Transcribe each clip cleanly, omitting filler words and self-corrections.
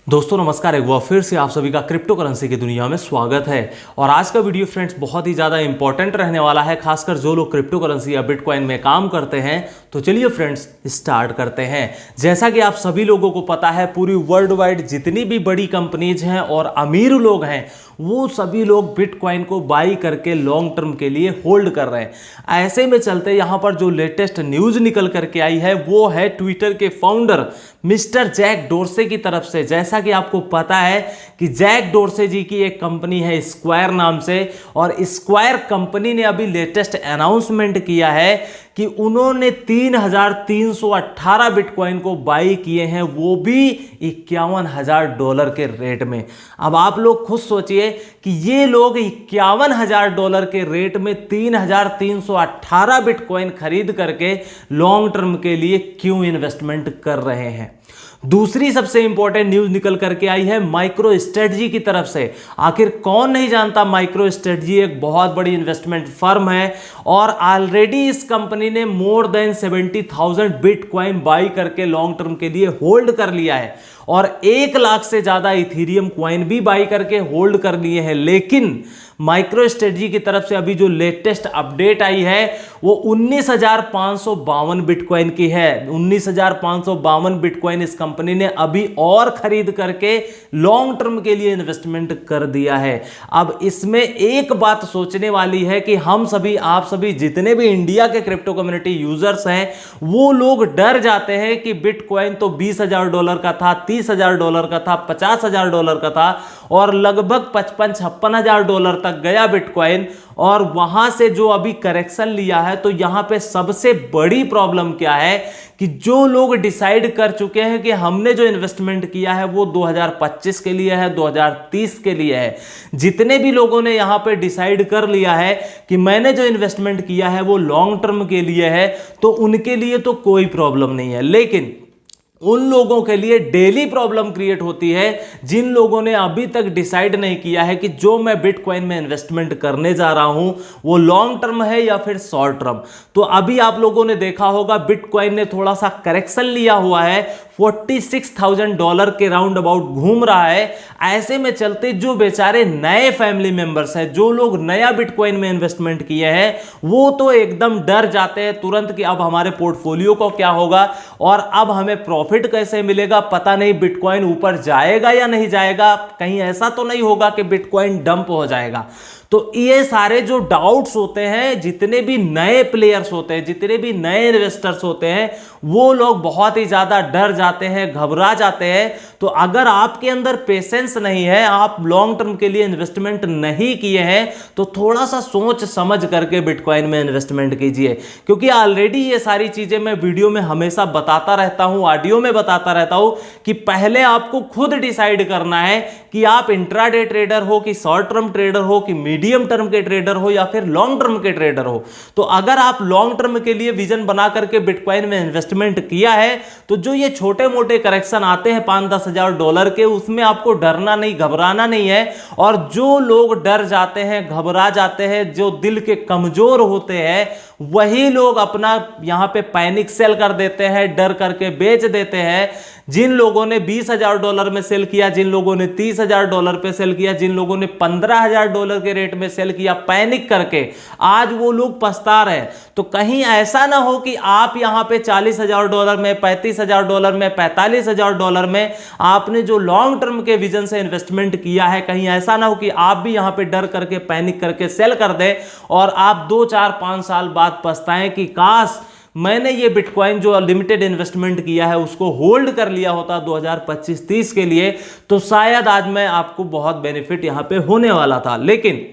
दोस्तों नमस्कार, एक बार फिर से आप सभी का क्रिप्टो करेंसी की दुनिया में स्वागत है। और आज का वीडियो फ्रेंड्स बहुत ही ज़्यादा इंपॉर्टेंट रहने वाला है, खासकर जो लोग क्रिप्टो करेंसी या बिटकॉइन में काम करते हैं। तो चलिए फ्रेंड्स स्टार्ट करते हैं। जैसा कि आप सभी लोगों को पता है, पूरी वर्ल्ड वाइड जितनी भी बड़ी कंपनीज हैं और अमीर लोग हैं, वो सभी लोग बिटकॉइन को बाई करके लॉन्ग टर्म के लिए होल्ड कर रहे हैं। ऐसे में चलते यहाँ पर जो लेटेस्ट न्यूज़ निकल करके आई है वो है ट्विटर के फाउंडर मिस्टर जैक डोर्से की तरफ से। जैसा कि आपको पता है कि जैक डोर्से जी की एक कंपनी है स्क्वायर नाम से, और स्क्वायर कंपनी ने अभी लेटेस्ट अनाउंसमेंट किया है कि उन्होंने 3,318 बिटकॉइन को बाई किए हैं, वो भी $51,000 के रेट में। अब आप लोग खुद सोचिए कि ये लोग $51,000 के रेट में 3,318 बिटकॉइन खरीद करके लॉन्ग टर्म के लिए क्यों इन्वेस्टमेंट कर रहे हैं। दूसरी सबसे इंपॉर्टेंट न्यूज निकल करके आई है माइक्रो स्ट्रेटजी की तरफ से। आखिर कौन नहीं जानता, माइक्रो स्ट्रेटजी एक बहुत बड़ी इन्वेस्टमेंट फर्म है और ऑलरेडी इस कंपनी ने मोर देन 70,000 बिटकॉइन बाई करके लॉन्ग टर्म के लिए होल्ड कर लिया है और 1 लाख से ज्यादा इथेरियम कॉइन भी बाई करके होल्ड कर लिए हैं। लेकिन माइक्रो स्ट्रेटजी की तरफ से अभी जो लेटेस्ट अपडेट आई है वो 19,552 बिटकॉइन की है। 19,552 बिटकॉइन इस कंपनी ने अभी और खरीद करके लॉन्ग टर्म के लिए इन्वेस्टमेंट कर दिया है। अब इसमें एक बात सोचने वाली है कि हम सभी, आप सभी जितने भी इंडिया के क्रिप्टो कम्युनिटी यूजर्स हैं, वो लोग डर जाते हैं कि बिटकॉइन तो $20,000 का था, $30,000 का था, $50,000 का था और लगभग $55,000-56,000 तक गया बिटकॉइन, और वहां से जो अभी करेक्शन लिया है। तो यहां पे सबसे बड़ी प्रॉब्लम क्या है कि जो लोग डिसाइड कर चुके हैं कि हमने जो इन्वेस्टमेंट किया है वो 2025 के लिए है, 2030 के लिए है, जितने भी लोगों ने यहां पे डिसाइड कर लिया है कि मैंने जो इन्वेस्टमेंट किया है वो लॉन्ग टर्म के लिए है, तो उनके लिए तो कोई प्रॉब्लम नहीं है। लेकिन उन लोगों के लिए डेली प्रॉब्लम क्रिएट होती है जिन लोगों ने अभी तक डिसाइड नहीं किया है कि जो मैं बिटकॉइन में इन्वेस्टमेंट करने जा रहा हूं वो लॉन्ग टर्म है या फिर शॉर्ट टर्म। तो अभी आप लोगों ने देखा होगा बिटकॉइन ने थोड़ा सा करेक्शन लिया हुआ है, $46,000 के राउंड अबाउट घूम रहा है। ऐसे में चलते जो बेचारे नए फैमिली मेंबर्स हैं, जो लोग नया बिटकॉइन में इन्वेस्टमेंट किए हैं, वो तो एकदम डर जाते हैं तुरंत कि अब हमारे पोर्टफोलियो को क्या होगा और अब हमें प्रॉफिट कैसे मिलेगा, पता नहीं बिटकॉइन ऊपर जाएगा या नहीं जाएगा, कहीं ऐसा तो नहीं होगा कि बिटकॉइन डंप हो जाएगा। तो ये सारे जो डाउट्स होते हैं, जितने भी नए प्लेयर्स होते हैं, जितने भी नए इन्वेस्टर्स होते हैं, वो लोग बहुत ही ज्यादा डर जाते हैं, घबरा जाते हैं। तो अगर आपके अंदर पेशेंस नहीं है, आप लॉन्ग टर्म के लिए इन्वेस्टमेंट नहीं किए हैं, तो थोड़ा सा सोच समझ करके बिटकॉइन में इन्वेस्टमेंट कीजिए। क्योंकि ऑलरेडी ये सारी चीजें मैं वीडियो में हमेशा बताता रहता हूं, ऑडियो में बताता रहता हूं कि पहले आपको खुद डिसाइड करना है कि आप इंट्राडे ट्रेडर हो कि शॉर्ट टर्म ट्रेडर हो कि मीडियम टर्म के ट्रेडर हो या फिर लॉन्ग टर्म के ट्रेडर हो। तो अगर आप लॉन्ग टर्म के लिए विजन बना करके बिटकॉइन में इन्वेस्टमेंट किया है, तो जो ये छोटे मोटे करेक्शन आते हैं $5-10,000 के, उसमें आपको डरना नहीं, घबराना नहीं है। और जो लोग डर जाते हैं, घबरा जाते हैं, जो दिल के कमजोर होते हैं, वही लोग अपना यहां पे पैनिक सेल कर देते हैं, डर करके बेच देते हैं। जिन लोगों ने $20,000 में सेल किया, जिन लोगों ने $30,000 पे सेल किया, जिन लोगों ने $15,000 के रेट में सेल किया पैनिक करके, आज वो लोग पछता रहे हैं। तो कहीं ऐसा ना हो कि आप यहां पे $40,000 में, $35,000 में, $45,000 में आपने जो लॉन्ग टर्म के विजन से इन्वेस्टमेंट किया है, कहीं ऐसा ना हो कि आप भी यहां पे डर करके पैनिक करके सेल कर दें और आप 2, 4, 5 साल बाद पछताएं कि काश मैंने ये बिटकॉइन जो लिमिटेड इन्वेस्टमेंट किया है उसको होल्ड कर लिया होता 2025-30 के लिए, तो शायद आज मैं आपको बहुत बेनिफिट यहां पे होने वाला था। लेकिन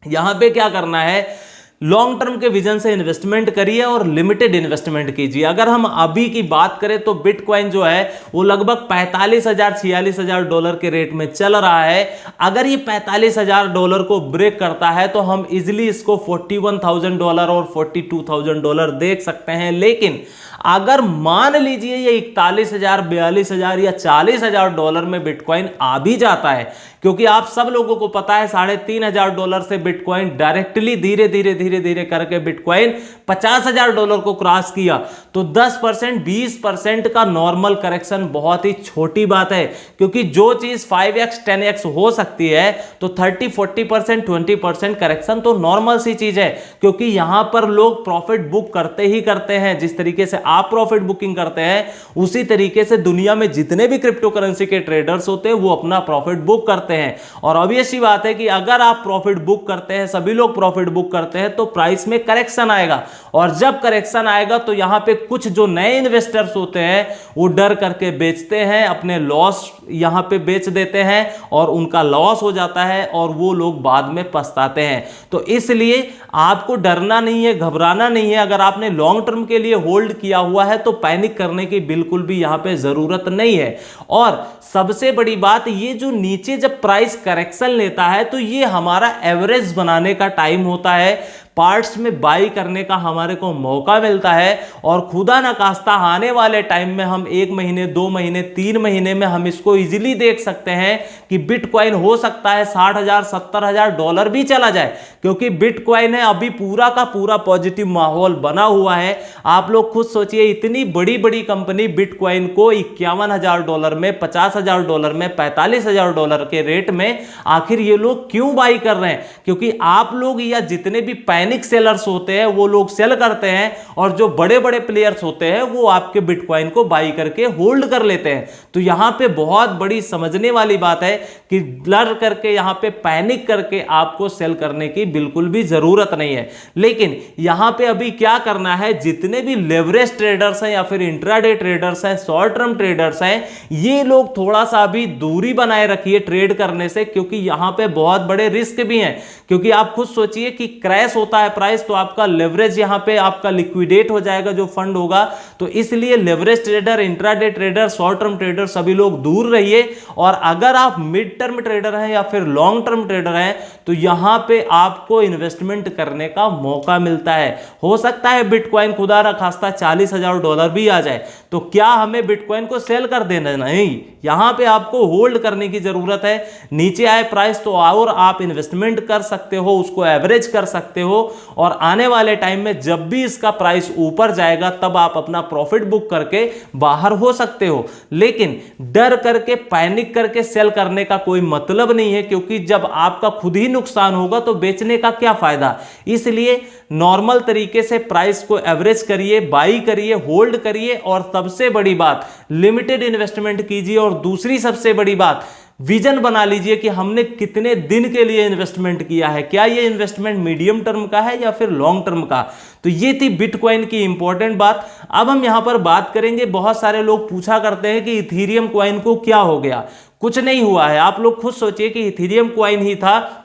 यहां पे क्या करना है, लॉन्ग टर्म के विजन से इन्वेस्टमेंट करिए और लिमिटेड इन्वेस्टमेंट कीजिए। अगर हम अभी की बात करें तो बिटकॉइन जो है वो लगभग $45,000-46,000 के रेट में चल रहा है। अगर ये $45,000 को ब्रेक करता है तो हम इजिली इसको $41,000 और $42,000 देख सकते हैं। लेकिन अगर मान लीजिए ये 41,000, 42,000 या 40,000 डॉलर में बिटकॉइन आ भी जाता है, क्योंकि आप सब लोगों को पता है $3,500 से बिटकॉइन डायरेक्टली धीरे धीरे करके बिटकॉइन $50,000 को क्रॉस किया, तो 10% 20% का नॉर्मल करेक्शन बहुत ही छोटी बात है। क्योंकि जो चीज 5x 10x हो सकती है, तो 30-40% 20% करेक्शन तो नॉर्मल सी चीज है, क्योंकि यहां पर लोग प्रॉफिट बुक करते ही करते हैं। जिस तरीके से आप प्रॉफिट बुकिंग करते हैं, उसी तरीके से दुनिया में जितने भी क्रिप्टो करेंसी के ट्रेडर्स होते हैं वो अपना प्रॉफिट बुक करते हैं। और ऑब्वियस सी बात है कि अगर आप प्रॉफिट बुक करते हैं, सभी लोग प्रॉफिट बुक करते हैं, तो प्राइस में करेक्शन आएगा। और जब करेक्शन आएगा तो यहां पे कुछ जो नए इन्वेस्टर्स होते हैं वो डर करके बेचते हैं, अपने लॉस यहां पे बेच देते हैं और उनका लॉस हो जाता है और वो लोग बाद में पछताते हैं। तो इसलिए आपको डरना नहीं है, घबराना नहीं है। अगर आपने लॉन्ग टर्म के लिए होल्ड किया हुआ है तो पैनिक करने की बिल्कुल भी यहां पे जरूरत नहीं है। और सबसे बड़ी बात, ये जो नीचे जब प्राइस करेक्शन लेता है तो ये हमारा एवरेज बनाने का टाइम होता है, पार्ट्स में बाई करने का हमारे को मौका मिलता है। और खुदा ना खास्ता आने वाले टाइम में हम 1 महीने 2 महीने 3 महीने में हम इसको इजीली देख सकते हैं कि बिटकॉइन हो सकता है $60,000 $70,000 भी चला जाए, क्योंकि बिटकॉइन है अभी पूरा का पूरा पॉजिटिव माहौल बना हुआ है। आप लोग खुद सोचिए, इतनी बड़ी बड़ी कंपनी बिटकॉइन को $51,000 में, $50,000 में, $45,000 के रेट में आखिर ये लोग क्यों बाई कर रहे हैं? क्योंकि आप लोग या जितने भी पैनिक सेलर्स होते हैं वो लोग सेल करते हैं, और जो बड़े बड़े प्लेयर्स होते हैं वो आपके बिटकॉइन को बाई करके होल्ड कर लेते हैं। तो यहां पे बहुत बड़ी समझने वाली बात है कि डर करके, यहां पे पैनिक करके आपको सेल करने की बिल्कुल भी जरूरत नहीं है। लेकिन यहां पे अभी क्या करना है, जितने भी लेवरेज ट्रेडर्स हैं या फिर इंट्राडे ट्रेडर्स हैं, शॉर्ट टर्म ट्रेडर्स हैं, ये लोग थोड़ा सा अभी दूरी बनाए रखिए ट्रेड करने से, क्योंकि यहां पे बहुत बड़े रिस्क भी हैं। क्योंकि आप खुद सोचिए कि क्रैश होता है प्राइस तो आपका लेवरेज यहां पे आपका लिक्विडेट हो जाएगा, जो फंड होगा। तो इसलिए leverage trader, intraday trader, short term trader सभी लोग दूर रहिए। और अगर आप मिड टर्म ट्रेडर हैं या फिर लॉन्ग टर्म ट्रेडर हैं, तो यहां पे आपको इन्वेस्टमेंट करने का मौका मिलता है। हो सकता है बिटकॉइन खुदा ना खास्ता $40,000 भी आ जाए, तो क्या हमें बिटकॉइन को सेल कर देना? नहीं, यहां पे आपको होल्ड करने की जरूरत है। नीचे आए प्राइस तो और आप इन्वेस्टमेंट कर सकते हो, उसको एवरेज कर सकते हो, और आने वाले टाइम में जब भी इसका प्राइस ऊपर जाएगा तब आप अपना प्रॉफिट बुक करके बाहर हो सकते हो। लेकिन डर करके, पैनिक करके सेल करने का कोई मतलब नहीं है, क्योंकि जब आपका खुद ही नुकसान होगा तो बेचने का क्या फायदा। इसलिए नॉर्मल तरीके से प्राइस को एवरेज करिए, बाई करिए, होल्ड करिए, और सबसे बड़ी बात लिमिटेड इन्वेस्टमेंट कीजिए। और दूसरी सबसे बड़ी बात, विजन बना लीजिए कि हमने कितने दिन के लिए इन्वेस्टमेंट किया है, क्या ये इन्वेस्टमेंट मीडियम टर्म का है या फिर लॉन्ग टर्म का। तो ये थी बिटकॉइन की इंपॉर्टेंट बात। अब हम यहां पर बात करेंगे, बहुत सारे लोग पूछा करते हैं कि इथीरियम कॉइन को क्या हो गया। कुछ नहीं हुआ है। आप लोग खुद सोचिए कि इथीरियम कॉइन ही था,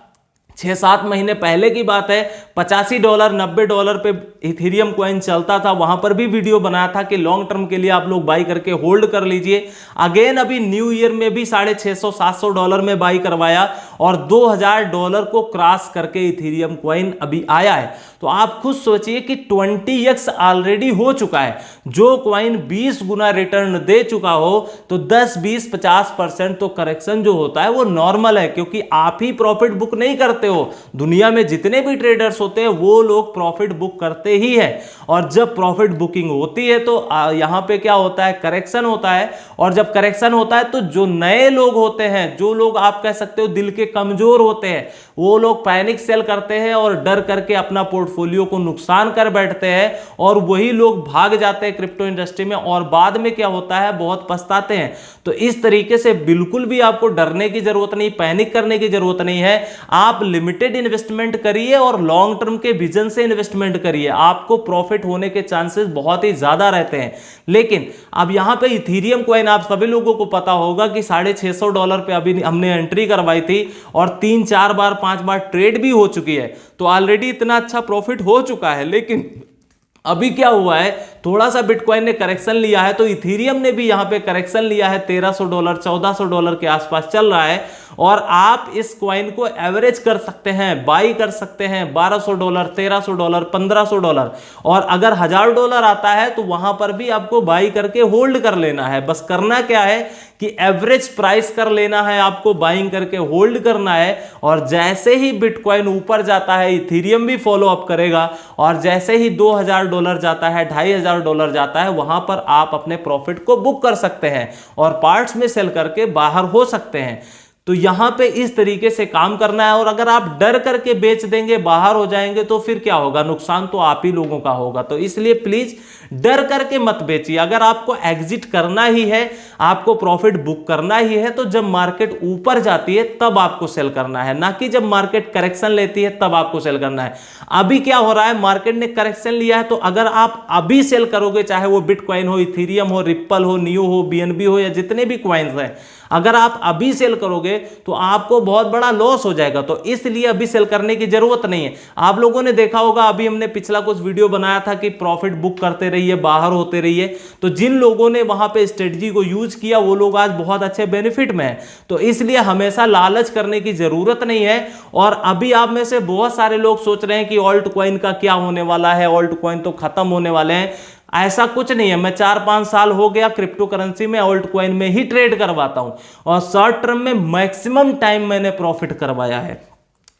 6-7 महीने पहले की बात है, $85 $90 पे इथीरियम कॉइन चलता था। वहां पर भी वीडियो बनाया था कि लॉन्ग टर्म के लिए आप लोग बाई करके होल्ड कर लीजिए। अगेन अभी न्यू ईयर में भी $650-700 में बाई करवाया और $2,000 को क्रॉस करके इथीरियम कॉइन अभी आया है। तो आप खुद सोचिए कि 20x ऑलरेडी हो चुका है। जो कॉइन 20 गुना रिटर्न दे चुका हो तो 10-20-50% तो करेक्शन जो होता है वो नॉर्मल है, क्योंकि आप ही प्रॉफिट बुक नहीं करते हो। दुनिया में जितने भी ट्रेडर्स होते हैं वो लोग प्रॉफिट बुक करते ही है। और जब प्रॉफिट बुकिंग होती है तो यहां पे क्या होता है, करेक्शन होता है। और जब करेक्शन होता है तो जो नए लोग होते हैं, जो लोग आप कह सकते हो दिल के कमजोर होते हैं, वो लोग पैनिक सेल करते हैं और डर करके अपना पोर्टफोलियो को नुकसान कर बैठते हैं, और वही लोग भाग जाते हैं क्रिप्टो इंडस्ट्री में, और बाद में क्या होता है, बहुत पछताते हैं। तो इस तरीके से बिल्कुल भी आपको डरने की जरूरत नहीं, पैनिक करने की जरूरत नहीं है। आप लिमिटेड इन्वेस्टमेंट करिए और लॉन्ग टर्म के विजन से इन्वेस्टमेंट करिए, आपको प्रॉफिट होने के चांसेस बहुत ही ज्यादा रहते हैं। लेकिन अब यहां पे इथीरियम कॉइन आप सभी लोगों को पता होगा कि $650 पे अभी हमने एंट्री करवाई थी और 3-4 बार 5 बार ट्रेड भी हो चुकी है। तो ऑलरेडी इतना अच्छा प्रॉफिट हो चुका है। लेकिन अभी क्या हुआ है, थोड़ा सा बिटकॉइन ने करेक्शन लिया है, तो इथीरियम ने भी यहां पे करेक्शन लिया है। $1,300 $1,400 के आसपास चल रहा है। और आप इस कॉइन को एवरेज कर सकते हैं, बाई कर सकते हैं $1200, $1300, $1500, और अगर $1000 आता है तो वहां पर भी आपको बाई करके होल्ड कर लेना है। बस करना क्या है कि एवरेज प्राइस कर लेना है, आपको बाइंग करके होल्ड करना है, और जैसे ही बिटकॉइन ऊपर जाता है इथेरियम भी फॉलो अप करेगा, और जैसे ही $2000 जाता है, $2500 जाता है, वहां पर आप अपने प्रॉफिट को बुक कर सकते हैं और पार्ट्स में सेल करके बाहर हो सकते हैं। तो यहां पे इस तरीके से काम करना है। और अगर आप डर करके बेच देंगे, बाहर हो जाएंगे, तो फिर क्या होगा, नुकसान तो आप ही लोगों का होगा। तो इसलिए प्लीज डर करके मत बेचिए। अगर आपको एग्जिट करना ही है, आपको प्रॉफिट बुक करना ही है, तो जब मार्केट ऊपर जाती है तब आपको सेल करना है, ना कि जब मार्केट करेक्शन लेती है तब आपको सेल करना है। अभी क्या हो रहा है, मार्केट ने करेक्शन लिया है, तो अगर आप अभी सेल करोगे, चाहे वो बिटकॉइन हो, इथेरियम हो, रिप्पल हो, नियो हो, बीएनबी हो, या जितने भी कॉइन्स हैं, अगर आप अभी सेल करोगे तो आपको बहुत बड़ा लॉस हो जाएगा। तो इसलिए अभी सेल करने की जरूरत नहीं है। आप लोगों ने देखा होगा, अभी हमने पिछला कुछ वीडियो बनाया था कि प्रॉफिट बुक करते रहिए, बाहर होते रहिए। तो जिन लोगों ने वहां पे स्ट्रेटजी को यूज किया वो लोग आज बहुत अच्छे बेनिफिट में हैं। तो इसलिए हमेशा लालच करने की जरूरत नहीं है। और अभी आप में से बहुत सारे लोग सोच रहे हैं कि ऑल्ट कॉइन का क्या होने वाला है, ऑल्ट कॉइन तो खत्म होने वाले हैं। ऐसा कुछ नहीं है। मैं 4-5 साल हो गया क्रिप्टो करेंसी में, ऑल्ट कॉइन में ही ट्रेड करवाता हूं, और शॉर्ट टर्म में मैक्सिमम टाइम मैंने प्रॉफिट करवाया है।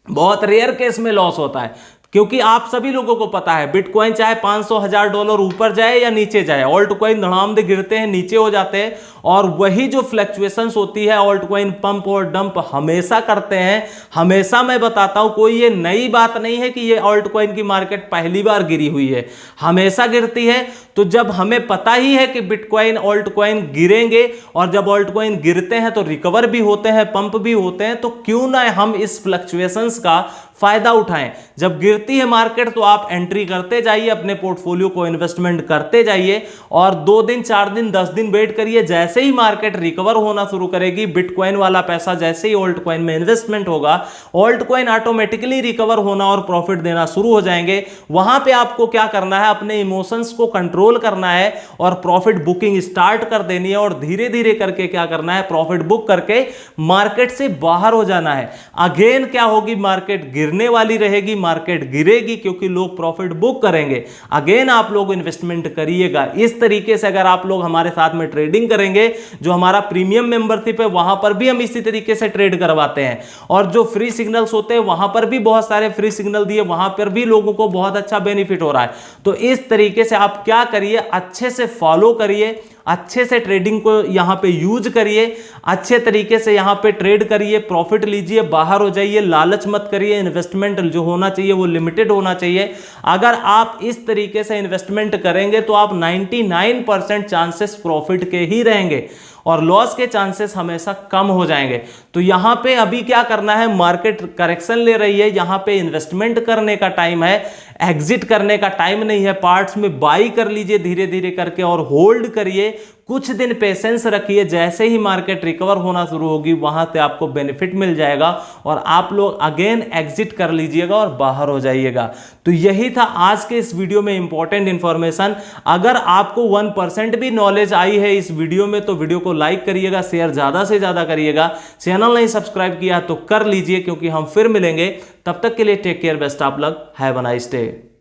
बहुत रेयर केस में लॉस होता है, क्योंकि आप सभी लोगों को पता है बिटकॉइन चाहे $500,000 ऊपर जाए या नीचे जाए, ऑल्ट कॉइन धड़ाम दे गिरते हैं, नीचे हो जाते हैं, और वही जो फ्लक्चुएशंस होती है, ऑल्ट कॉइन पंप और डंप हमेशा करते हैं। हमेशा मैं बताता हूं, कोई ये नई बात नहीं है कि ये ऑल्ट कॉइन की मार्केट पहली बार गिरी हुई है, हमेशा गिरती है। तो जब हमें पता ही है कि बिटकॉइन, ऑल्ट कॉइन गिरेंगे, और जब ऑल्ट कॉइन गिरते हैं तो रिकवर भी होते हैं, पंप भी होते हैं, तो क्यों ना हम इस फ्लक्चुएशंस का फायदा उठाएं। जब गिरती है मार्केट तो आप एंट्री करते जाइए, अपने पोर्टफोलियो को इन्वेस्टमेंट करते जाइए, और 2 दिन, 4 दिन, 10 दिन वेट करिए। जैसे ही मार्केट रिकवर होना शुरू करेगी, बिटकॉइन वाला पैसा जैसे ही ऑल्ट कॉइन में इन्वेस्टमेंट होगा, ऑल्ट कॉइन ऑटोमेटिकली रिकवर होना और प्रॉफिट देना शुरू हो जाएंगे। वहां पे आपको क्या करना है, अपने इमोशंस को कंट्रोल करना है और प्रॉफिट बुकिंग स्टार्ट कर देनी है, और धीरे धीरे करके क्या करना है, प्रॉफिट बुक करके मार्केट से बाहर हो जाना है। अगेन क्या होगी, मार्केट गिरने वाली रहेगी, मार्केट गिरेगी क्योंकि लोग प्रॉफिट बुक करेंगे। अगेन आप लोग इन्वेस्टमेंट करिएगा। इस तरीके से अगर आप लोग हमारे साथ में ट्रेडिंग करेंगे, जो हमारा प्रीमियम मेंबरशिप है वहां पर भी हम इसी तरीके से ट्रेड करवाते हैं, और जो फ्री सिग्नल्स होते हैं वहां पर भी बहुत सारे फ्री सिग्नल दिए, वहां पर भी लोगों को बहुत अच्छा बेनिफिट हो रहा है। तो इस तरीके से आप क्या करिए, अच्छे से फॉलो करिए, अच्छे से ट्रेडिंग को यहां पे यूज करिए, अच्छे तरीके से यहां पे ट्रेड करिए, प्रॉफिट लीजिए, बाहर हो जाइए, लालच मत करिए। इन्वेस्टमेंट जो होना चाहिए वो लिमिटेड होना चाहिए। अगर आप इस तरीके से इन्वेस्टमेंट करेंगे तो आप 99% चांसेस प्रॉफिट के ही रहेंगे, और लॉस के चांसेस हमेशा कम हो जाएंगे। तो यहां पे अभी क्या करना है, मार्केट करेक्शन ले रही है, यहां पे इन्वेस्टमेंट करने का टाइम है, एग्जिट करने का टाइम नहीं है। पार्ट्स में बाई कर लीजिए धीरे धीरे करके, और होल्ड करिए, कुछ दिन पेशेंस रखिए। जैसे ही मार्केट रिकवर होना शुरू होगी वहां से आपको बेनिफिट मिल जाएगा, और आप लोग अगेन एग्जिट कर लीजिएगा और बाहर हो जाइएगा। तो यही था आज के इस वीडियो में इंपॉर्टेंट इंफॉर्मेशन। अगर आपको 1% भी नॉलेज आई है इस वीडियो में तो वीडियो को लाइक करिएगा, शेयर ज्यादा से ज्यादा करिएगा। चैनल नहीं सब्सक्राइब किया तो कर लीजिए, क्योंकि हम फिर मिलेंगे। तब तक के लिए take care, best of luck, have a nice day.